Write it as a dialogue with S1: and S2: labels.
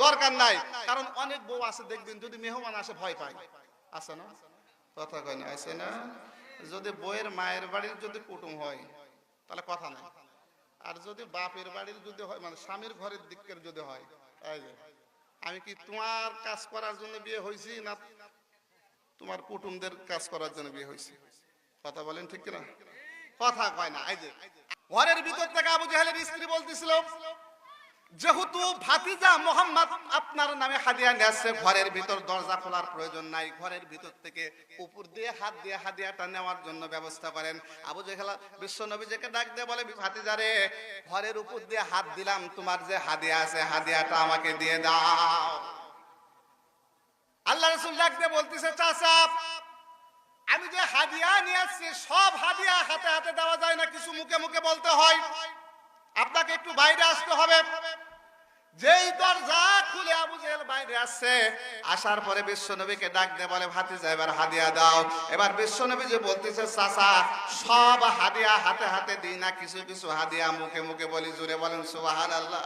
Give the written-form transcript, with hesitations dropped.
S1: দরকার নাই। কারণ অনেক বউ আছে দেখবেন যদি মেহমান আসে ভয় পায়, আছে না? কথা কয় না, আছে না? যদি বউয়ের মায়ের বাড়ির যদি কুটুম হয় তাহলে কথা নাই। আর যদি বাপের বাড়ির যদি হয়, মানে স্বামীর ঘরের দিকের যদি হয়, এই যে আমি কি তোমার কাজ করার জন্য বিয়ে হয়েছি না তোমার কুটুমদের কাজ করার জন্য বিয়ে হয়েছি? কথা বলেন ঠিক কিনা? কথা কয় না। এই যে ঘরের ভিতর থেকে আবু জাহেলের স্ত্রী বলতেছিল, যেহেতু ভাতিজা মোহাম্মদ আপনার নামে হাদিয়া নিয়ে আসছে, ঘরের ভিতর দরজা খোলার প্রয়োজন নাই, ঘরের ভিতর থেকে উপর দিয়ে হাত দিয়ে হাদিয়াটা নেওয়ার জন্য ব্যবস্থা করেন। আবু জাহেল বিশ্ব নবীজিকে ডাক দিয়ে বলে, ভাতিজা রে, ঘরের উপর দিয়ে হাত দিলাম, তোমার যে হাদিয়া আছে হাদিয়াটা আমাকে দিয়ে দাও। আল্লাহ রাসূল ডাক দিয়ে বলতেছে, চাচা আমি যে হাদিয়া নিয়ে আসছি সব হাদিয়া হাতে হাতে দেওয়া যায় না, কিছু মুখে মুখে বলতে হয়, আপনাকে একটু বাইরে আসতে হবে। যেই দরজা খুলে আবু জেহেল বাইরে আসছে, আসার পরে বিশ্বনবীকে ডাক দিয়ে বলে, ভাতিজা এবার হাদিয়া দাও। এবার বিশ্বনবী যে বলতেছে, চাচা সব হাদিয়া হাতে হাতে দিই না, কিছু কিছু হাদিয়া মুখে মুখে বলি। জোরে বলেন সুবহানাল্লাহ।